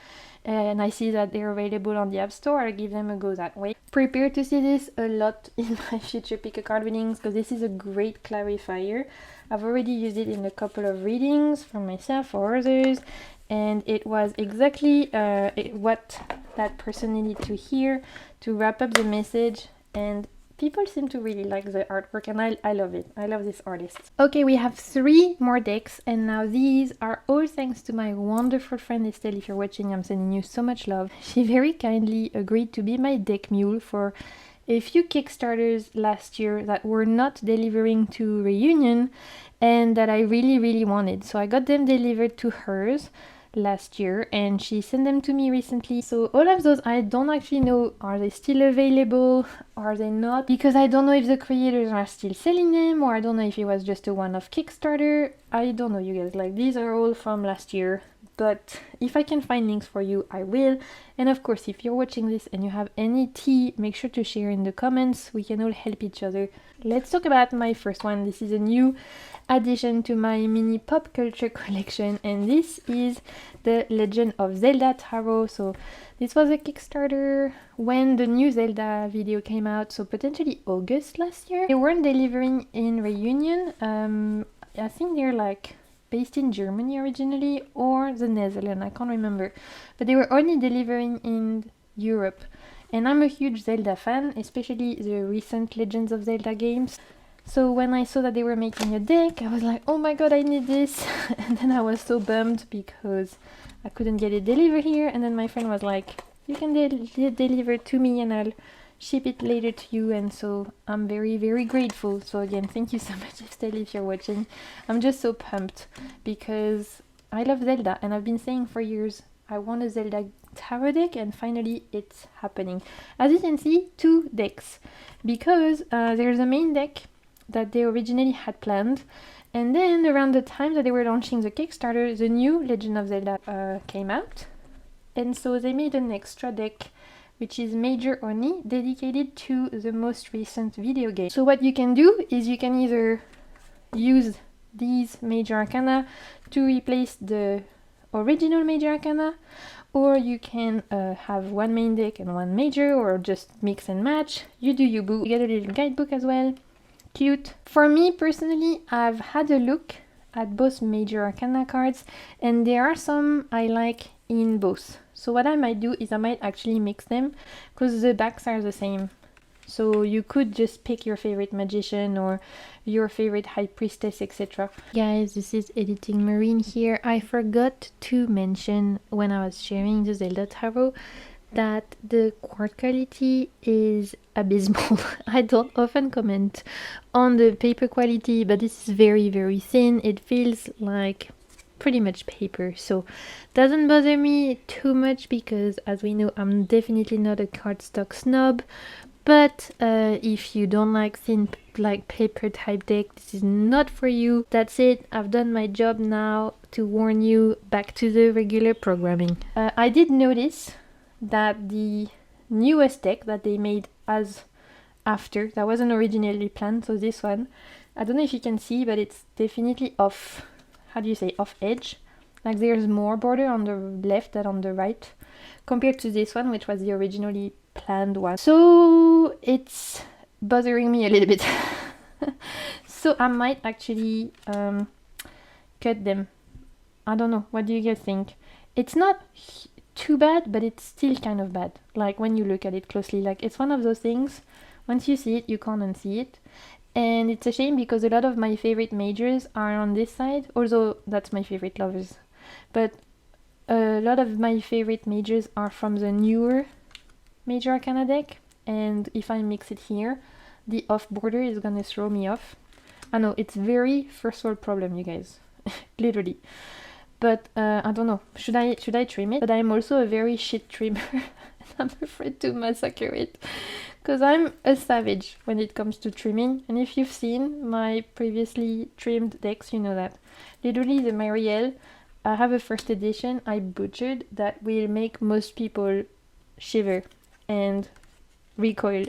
and I see that they're available on the App Store, I give them a go that way. prepare to see this a lot in my future pick a card readings because this is a great clarifier. I've already used it in a couple of readings for myself or others, and it was exactly what that person needed to hear to wrap up the message, and people seem to really like the artwork, and I love it. I love this artist. Okay, we have 3 more decks, and now these are all thanks to my wonderful friend Estelle. If you're watching, I'm sending you so much love. She very kindly agreed to be my deck mule for a few Kickstarters last year that were not delivering to Reunion and that I really wanted. So I got them delivered to hers last year and she sent them to me recently. So all of those, I don't actually know, are they still available, are they not, because I don't know if the creators are still selling them, or I don't know if it was just a one-off Kickstarter. I don't know, you guys. Like, these are all from last year, but if I can find links for you, I will. And of course, if you're watching this and you have any tea, make sure to share in the comments. We can all help each other. Let's talk about my first one. This is a new addition to my mini pop culture collection, and this is the Legend of Zelda Tarot. So this was a Kickstarter when the new Zelda video came out, so potentially August last year. They weren't delivering in Reunion. I think they're like based in Germany originally, or the Netherlands, I can't remember, but they were only delivering in Europe. And I'm a huge Zelda fan, especially the recent Legends of Zelda games. So when I saw that they were making a deck, I was like, oh my god, I need this. And then I was so bummed because I couldn't get it delivered here. And then my friend was like, you can deliver it to me and I'll ship it later to you. And so I'm very grateful. So again, thank you so much, Estelle, if you're watching. I'm just so pumped because I love Zelda and I've been saying for years I want a Zelda tarot deck, and finally it's happening. As you can see, 2 decks, because there's a main deck that they originally had planned, and then around the time that they were launching the Kickstarter, the new Legend of Zelda came out, and so they made an extra deck which is Major Oni, dedicated to the most recent video game. So what you can do is you can either use these Major Arcana to replace the original Major Arcana, or you can have one main deck and one major, or just mix and match. You do you, boo. You get a little guidebook as well. Cute. For me personally, I've had a look at both Major Arcana cards, and there are some I like in both. So what I might do is I might actually mix them, because the backs are the same. So you could just pick your favorite magician or your favorite high priestess, etc. Guys, this is Editing Marine here. I forgot to mention when I was sharing the Zelda Tarot that the quart quality is abysmal. I don't often comment on the paper quality, but this is very thin. It feels like pretty much paper, so doesn't bother me too much because, as we know, I'm definitely not a cardstock snob. But if you don't like thin, like paper type deck, this is not for you. That's it. I've done my job now to warn you. Back to the regular programming. I did notice that the newest deck that they made as after, that wasn't originally planned, so this one, I don't know if you can see, but it's definitely off, how do you say, off edge. Like there's more border on the left than on the right, compared to this one, which was the originally planned one. So it's bothering me a little bit. So I might actually cut them. I don't know, what do you guys think? It's not too bad, but it's still kind of bad. Like when you look at it closely, like it's one of those things, once you see it, you can't unsee it. And it's a shame because a lot of my favorite majors are on this side, although that's my favorite lovers. But a lot of my favorite majors are from the newer Major Arcana deck, and if I mix it here, the off border is gonna throw me off. I know, it's very first world problem, you guys. Literally. But I don't know, should I trim it? But I'm also a very shit trimmer. I'm afraid to massacre it, because I'm a savage when it comes to trimming. And if you've seen my previously trimmed decks, you know that. Literally the Marielle, I have a first edition I butchered that will make most people shiver and recoil.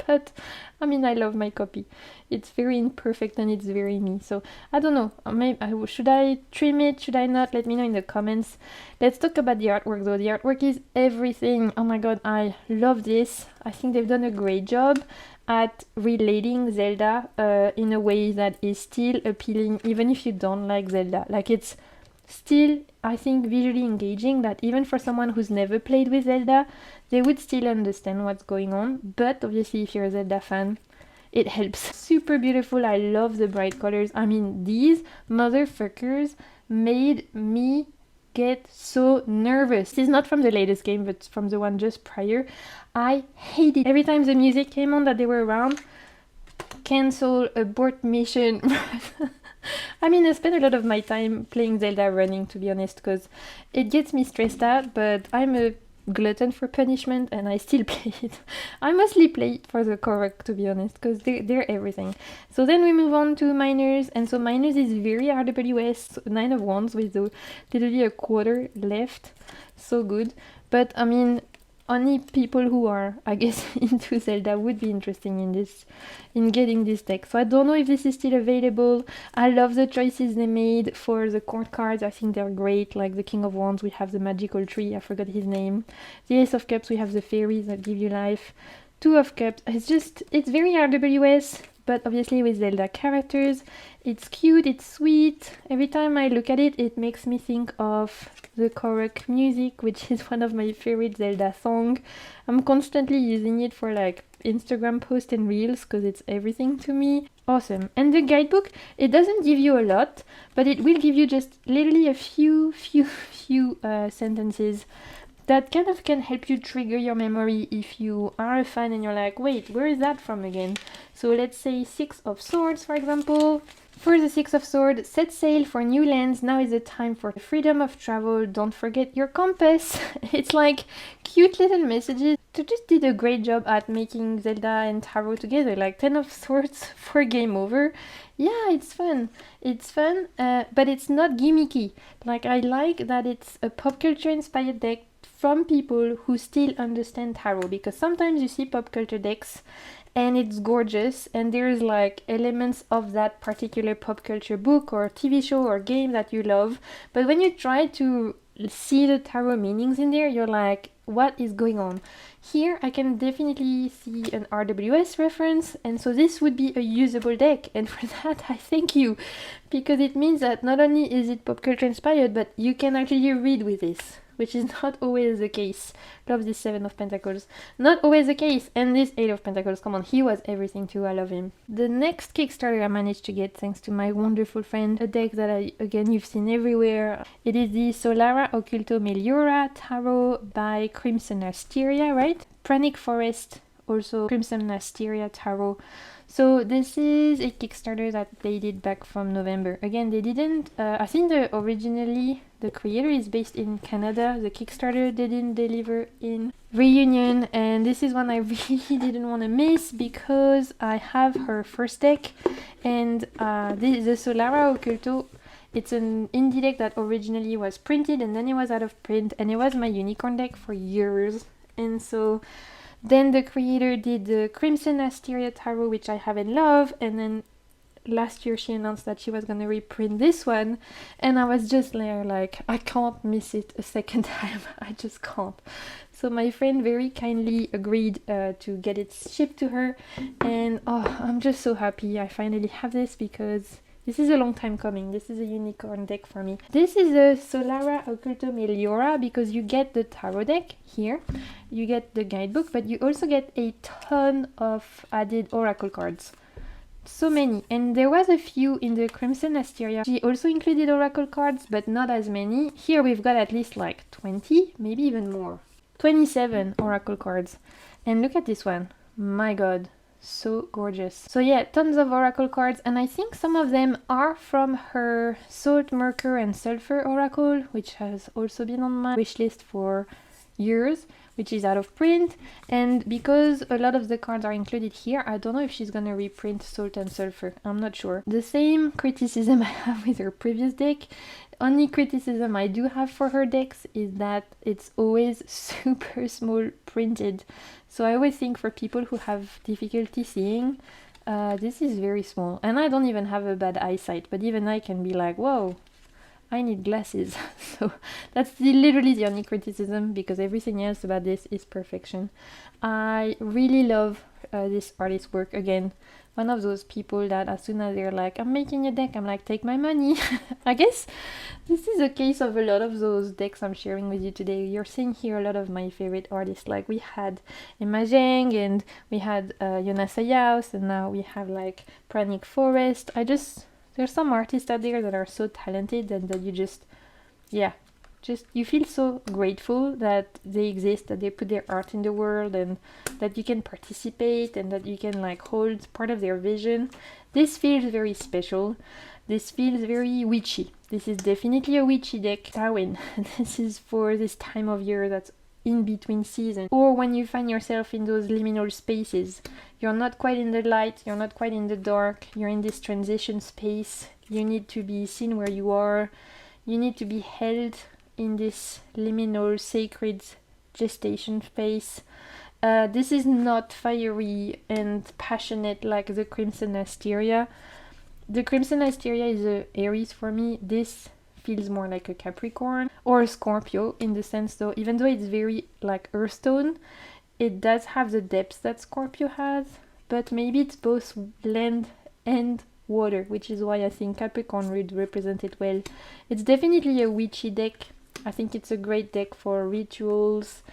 But I mean, I love my copy. It's very imperfect and it's very me. So I don't know. Maybe should I trim it? Should I not? Let me know in the comments. Let's talk about the artwork though. The artwork is everything. Oh my god, I love this. I think they've done a great job at relating Zelda in a way that is still appealing, even if you don't like Zelda. Like, it's still, I think, visually engaging, that even for someone who's never played with Zelda, they would still understand what's going on. But obviously, if you're a Zelda fan, it helps. Super beautiful. I love the bright colors. I mean, these motherfuckers made me get so nervous. This is not from the latest game, but from the one just prior. I hated every time the music came on that they were around. Cancel, abort mission. I mean, I spend a lot of my time playing Zelda running, to be honest, because it gets me stressed out, but I'm a glutton for punishment and I still play it. I mostly play it for the Korok, to be honest, because they're everything. So then we move on to minors, and so minors is very RWS, 9 of Wands with literally a quarter left. So good. But I mean, only people who are, I guess, into Zelda would be interested in getting this deck. So I don't know if this is still available. I love the choices they made for the court cards. I think they're great. Like the King of Wands, we have the magical tree. I forgot his name. The Ace of Cups, we have the fairies that give you life. Two of Cups. It's very RWS, but obviously with Zelda characters. It's cute, it's sweet. Every time I look at it, it makes me think of the Korok music, which is one of my favorite Zelda songs. I'm constantly using it for like Instagram posts and reels because it's everything to me. Awesome. And the guidebook, it doesn't give you a lot, but it will give you just literally a few sentences that kind of can help you trigger your memory if you are a fan and you're like, wait, where is that from again? So let's say 6 of Swords, for example. For the 6 of Swords, set sail for new lands. Now is the time for the freedom of travel. Don't forget your compass. It's like cute little messages. They just did a great job at making Zelda and Tarot together. Like 10 of Swords for game over. Yeah, it's fun. It's fun, but it's not gimmicky. Like, I like that it's a pop culture inspired deck from people who still understand tarot, because sometimes you see pop culture decks and it's gorgeous and there's like elements of that particular pop culture book or TV show or game that you love, but when you try to see the tarot meanings in there, you're like, what is going on? Here I can definitely see an RWS reference, and so this would be a usable deck, and for that I thank you, because it means that not only is it pop culture inspired, but you can actually read with this, which is not always the case. Love this 7 of Pentacles. Not always the case. And this 8 of Pentacles. Come on, he was everything too. I love him. The next Kickstarter I managed to get thanks to my wonderful friend. A deck that again, you've seen everywhere. It is the Solara Occulto Meliora Tarot by Crimson Asteria, right? Pranic Forest, also Crimson Asteria Tarot. So this is a Kickstarter that they did back from November. Again, they didn't, I think originally the creator is based in Canada. The Kickstarter they didn't deliver in Reunion, and this is one I really didn't want to miss because I have her first deck, and the Solara Occulto, it's an indie deck that originally was printed and then it was out of print, and it was my unicorn deck for years, and so then the creator did the Crimson Asteria Tarot, which I have and love, and then last year she announced that she was going to reprint this one, and I was just there like, I can't miss it a second time. I just can't. So my friend very kindly agreed to get it shipped to her, and oh, I'm just so happy I finally have this, because this is a long time coming. This is a unicorn deck for me. This is a Solara Occulto Meliora because you get the tarot deck here, you get the guidebook, but you also get a ton of added oracle cards. So many. And there was a few in the Crimson Asteria. She also included oracle cards, but not as many. Here we've got at least like 20, maybe even more. 27 oracle cards. And look at this one. My god. So gorgeous. So yeah, tons of oracle cards, and I think some of them are from her Salt, Mercur and Sulfur oracle, which has also been on my wishlist for years. which is out of print. And because a lot of the cards are included here, I don't know if she's gonna reprint Salt and Sulfur. I'm not sure. The same criticism I have with her previous deck. Only criticism I do have for her decks is that it's always super small printed. So I always think for people who have difficulty seeing, this is very small. And I don't even have a bad eyesight, but even I can be like, whoa, I need glasses. So that's literally the only criticism, because everything else about this is perfection. I really love this artist's work. Again, one of those people that as soon as they're like, I'm making a deck, I'm like, take my money. I guess this is a case of a lot of those decks I'm sharing with you today. You're seeing here a lot of my favorite artists. Like we had Emma Zheng, and we had Jonas Ayaus, and now we have like Pranik Forest. There's some artists out there that are so talented and that you just you feel so grateful that they exist, that they put their art in the world, and that you can participate, and that you can like hold part of their vision. This feels very special. This feels very witchy. This is definitely a witchy deck. Darwin. This is for this time of year that's in between seasons, or when you find yourself in those liminal spaces. You're not quite in the light, you're not quite in the dark, you're in this transition space. You need to be seen where you are. You need to be held in this liminal sacred gestation space. This is not fiery and passionate like the Crimson Asteria. The Crimson Asteria is a Aries for me. This feels more like a Capricorn or a Scorpio in the sense, though, even though it's very like earthstone, it does have the depth that Scorpio has, but maybe it's both land and water, which is why I think Capricorn would represent it well. It's definitely a witchy deck. I think it's a great deck for rituals.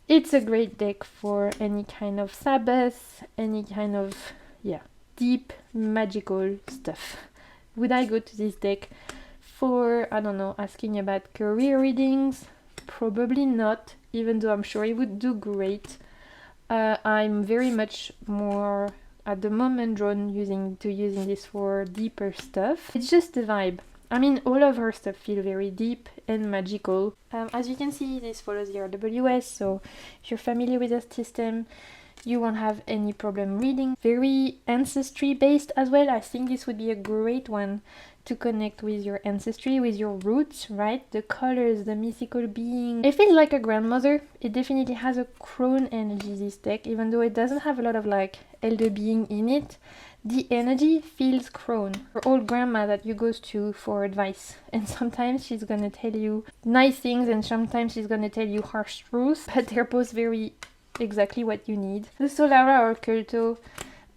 It's a great deck for any kind of Sabbath, any kind of, deep magical stuff. Would I go to this deck for, I don't know, asking about career readings? Probably not, even though I'm sure it would do great. I'm very much more at the moment drawn using this for deeper stuff. It's just the vibe. I mean, all of her stuff feel very deep and magical. As you can see, this follows the RWS, so if you're familiar with that system, you won't have any problem reading. Very ancestry based as well. I think this would be a great one to connect with your ancestry, with your roots, right? The colors, the mythical being. It feels like a grandmother. It definitely has a crone energy, this deck, even though it doesn't have a lot of like elder being in it. The energy feels crone. Her old grandma that you go to for advice. And sometimes she's gonna tell you nice things, and sometimes she's gonna tell you harsh truths, but they're both very exactly what you need. The Solara or Culto,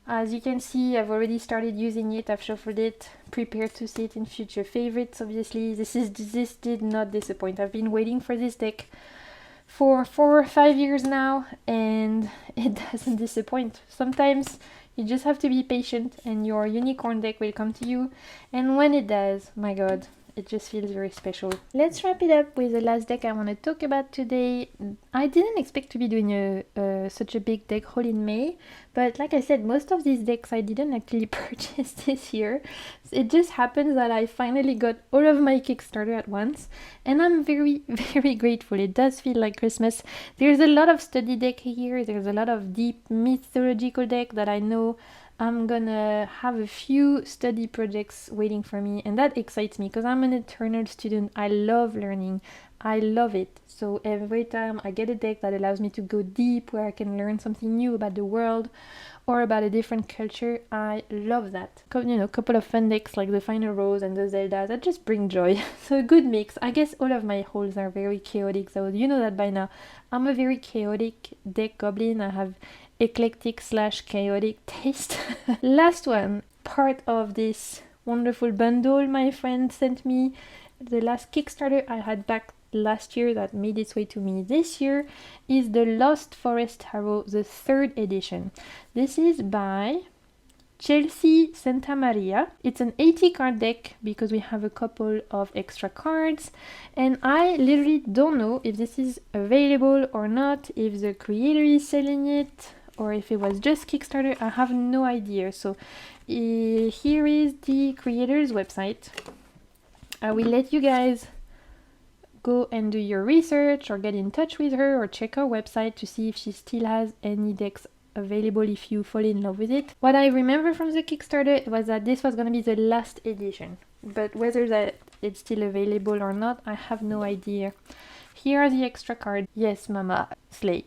as you can see, I've already started using it. I've shuffled it, prepared to see it in future favorites. Obviously, this did not disappoint. I've been waiting for this deck for 4 or 5 years now, and it doesn't disappoint. Sometimes you just have to be patient, and your unicorn deck will come to you. And when it does, my god, it just feels very special. Let's wrap it up with the last deck I want to talk about today. I didn't expect to be doing such a big deck haul in May, but like I said, most of these decks I didn't actually purchase this year. It just happens that I finally got all of my Kickstarter at once, and I'm very, very grateful. It does feel like Christmas. There's a lot of study deck here. There's a lot of deep mythological deck that I know I'm gonna have a few study projects waiting for me, and that excites me because I'm an eternal student. I love learning. I love it. So every time I get a deck that allows me to go deep, where I can learn something new about the world or about a different culture, I love that. You know, a couple of fun decks like the Final Rose and the Zelda that just bring joy. So a good mix. I guess all of my hauls are very chaotic, so you know that by now. I'm a very chaotic deck goblin. I have eclectic / chaotic taste. Last one, part of this wonderful bundle my friend sent me, the last Kickstarter I had back last year that made its way to me this year, is the Lost Forest Tarot, the 3rd edition. This is by Chelsea Santa Maria. It's an 80 card deck because we have a couple of extra cards, and I literally don't know if this is available or not, if the creator is selling it, or if it was just Kickstarter. I have no idea. So here is the creator's website. I will let you guys go and do your research or get in touch with her or check her website to see if she still has any decks available if you fall in love with it. What I remember from the Kickstarter was that this was going to be the last edition, but whether that it's still available or not, I have no idea. Here are the extra cards. Yes, mama, slay.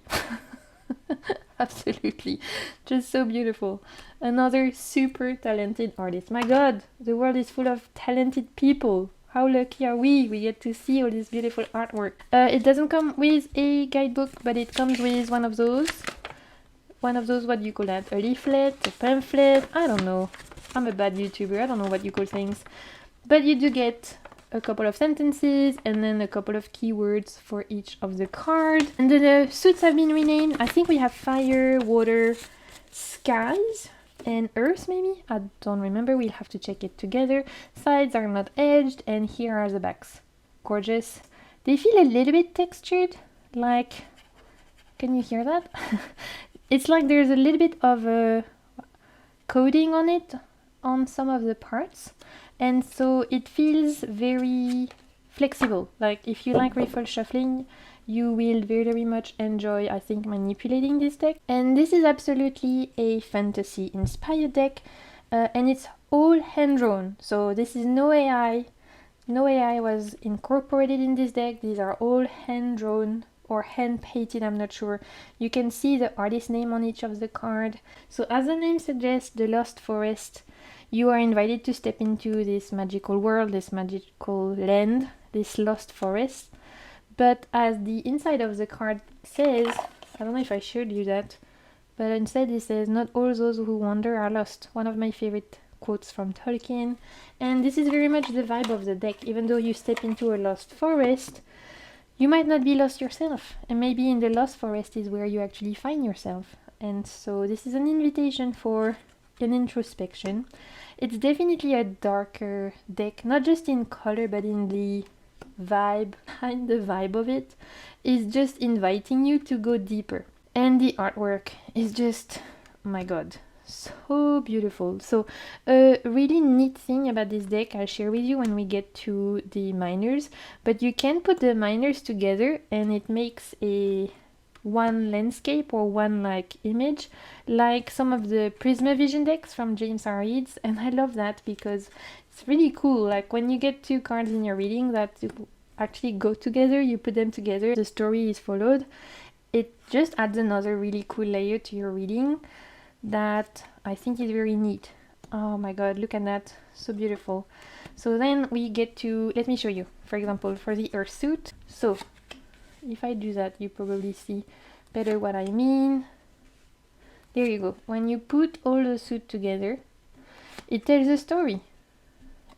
Absolutely. Just so beautiful. Another super talented artist. My god, the world is full of talented people. How lucky are we? We get to see all this beautiful artwork. It doesn't come with a guidebook, but it comes with one of those. One of those, what do you call that? A leaflet, a pamphlet? I don't know. I'm a bad YouTuber. I don't know what you call things. But you do get a couple of sentences and then a couple of keywords for each of the cards. And the suits have been renamed. I think we have fire, water, skies, and earth maybe? I don't remember. We'll have to check it together. Sides are not edged, and here are the backs. Gorgeous. They feel a little bit textured. Like, can you hear that? It's like there's a little bit of a coating on it on some of the parts. And so it feels very flexible. Like if you like riffle shuffling, you will very much enjoy, I think, manipulating this deck. And this is absolutely a fantasy inspired deck, and it's all hand drawn. So this is no AI. No AI was incorporated in this deck. These are all hand drawn or hand painted, I'm not sure. You can see the artist name on each of the card. So as the name suggests, the Lost Forest, you are invited to step into this magical world, this magical land, this lost forest. But as the inside of the card says, I don't know if I showed you that, but instead it says, not all those who wander are lost. One of my favorite quotes from Tolkien. And this is very much the vibe of the deck. Even though you step into a lost forest, you might not be lost yourself. And maybe in the lost forest is where you actually find yourself. And so this is an invitation for an introspection. It's definitely a darker deck, not just in color, but in the vibe. Behind the vibe of it is just inviting you to go deeper. And the artwork is just, oh my god, so beautiful. So a really neat thing about this deck I'll share with you when we get to the minors, but you can put the minors together and it makes a one landscape or one like image, like some of the Prismavision decks from James R. Eads. And I love that because it's really cool. Like when you get two cards in your reading that actually go together, you put them together, the story is followed. It just adds another really cool layer to your reading that I think is very neat. Oh my god, look at that, so beautiful. So then we get to, let me show you, for example, for the earth suit. So if I do that, you probably see better what I mean. There you go. When you put all the suit together, it tells a story.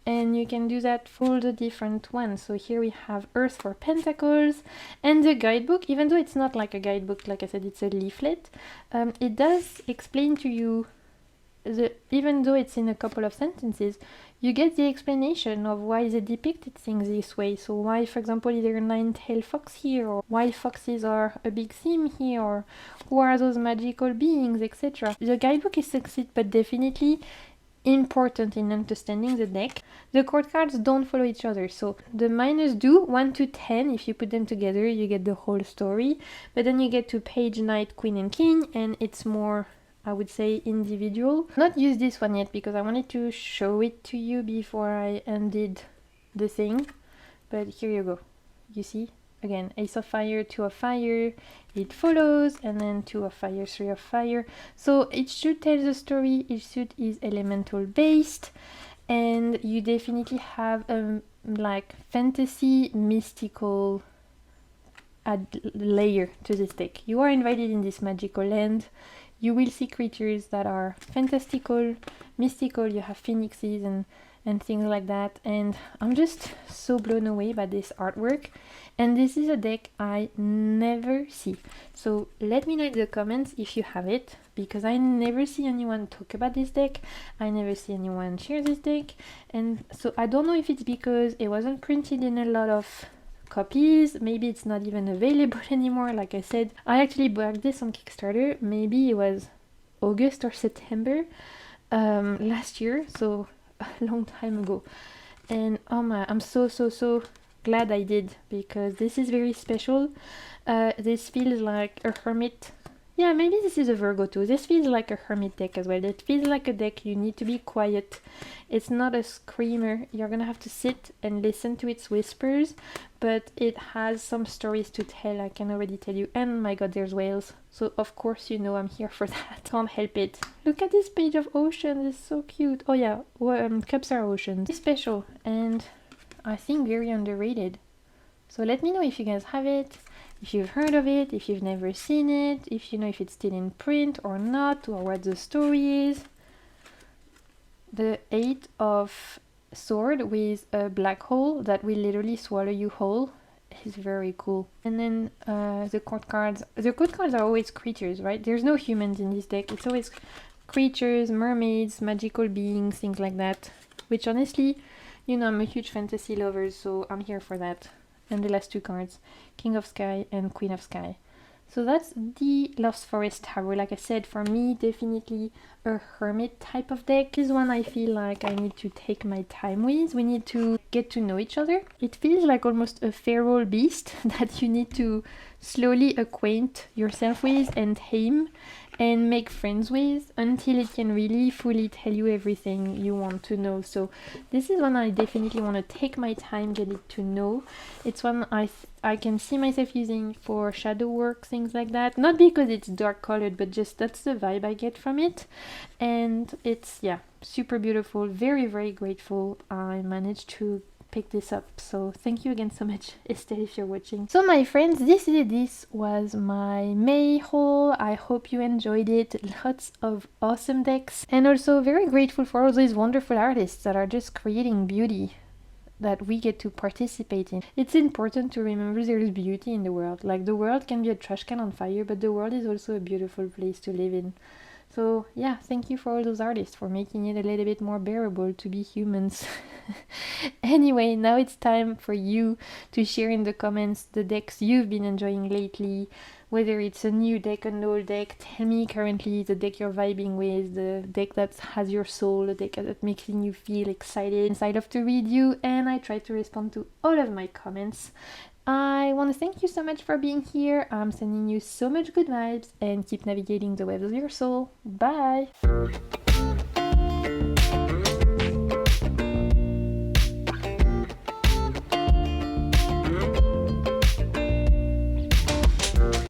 And you can do that for all the different ones. So here we have Earth for Pentacles. And the guidebook, even though it's not like a guidebook, like I said, it's a leaflet, it does explain to you, even though it's in a couple of sentences, you get the explanation of why they depicted things this way. So why, for example, is there a nine-tailed fox here, or why foxes are a big theme here, or who are those magical beings, etc. The guidebook is succinct, but definitely important in understanding the deck. The court cards don't follow each other, so the minors do 1 to 10. If you put them together, you get the whole story, but then you get to page, knight, queen, and king, and it's more, I would say, individual. Not use this one yet because I wanted to show it to you before I ended the thing, but here you go. You see, again, ace of fire, two of fire, it follows, and then two of fire, three of fire. So each suit tells a story, each suit is elemental based, and you definitely have like fantasy mystical layer to this deck. You are invited in this magical land. You will see creatures that are fantastical, mystical. You have phoenixes and things like that. And I'm just so blown away by this artwork. And this is a deck I never see. So let me know in the comments if you have it, because I never see anyone talk about this deck. I never see anyone share this deck. And so I don't know if it's because it wasn't printed in a lot of copies, maybe it's not even available anymore. Like I said, I actually bought this on Kickstarter, maybe it was August or September last year, so a long time ago. And oh my, I'm so glad I did, because this is very special. This feels like a hermit. Yeah, maybe this is a Virgo too. This feels like a hermit deck as well. It feels like a deck you need to be quiet. It's not a screamer. You're gonna have to sit and listen to its whispers, but it has some stories to tell, I can already tell you. And my god, there's whales. So of course you know I'm here for that. Can't help it. Look at this page of oceans. It's so cute. Oh yeah, cups are oceans. It's special and I think very underrated. So let me know if you guys have it, if you've heard of it, if you've never seen it, if you know if it's still in print or not, or what the story is. The 8 of sword with a black hole that will literally swallow you whole is very cool. And then the court cards. The court cards are always creatures, right? There's no humans in this deck. It's always creatures, mermaids, magical beings, things like that. Which honestly, you know, I'm a huge fantasy lover, so I'm here for that. And the last two cards, King of Sky and Queen of Sky. So that's the Lost Forest Tarot. Like I said, for me, definitely a hermit type of deck. This one I feel like I need to take my time with. We need to get to know each other. It feels like almost a feral beast that you need to slowly acquaint yourself with and tame and make friends with until it can really fully tell you everything you want to know. So this is one I definitely want to take my time, get it to know. It's one I can see myself using for shadow work, things like that. Not because it's dark colored, but just that's the vibe I get from it. And it's, yeah, super beautiful. Very, very grateful I managed to pick this up. So thank you again so much, Estelle, if you're watching. So my friends, this was my May haul. I hope you enjoyed it. Lots of awesome decks, and also very grateful for all these wonderful artists that are just creating beauty that we get to participate in. It's important to remember there is beauty in the world. Like, the world can be a trash can on fire, but the world is also a beautiful place to live in. So yeah, thank you for all those artists for making it a little bit more bearable to be humans. Anyway, now it's time for you to share in the comments the decks you've been enjoying lately. Whether it's a new deck, an old deck, tell me currently the deck you're vibing with, the deck that has your soul, the deck that makes you feel excited. Inside of to read you, and I try to respond to all of my comments. I want to thank you so much for being here. I'm sending you so much good vibes, and keep navigating the webs of your soul. Bye!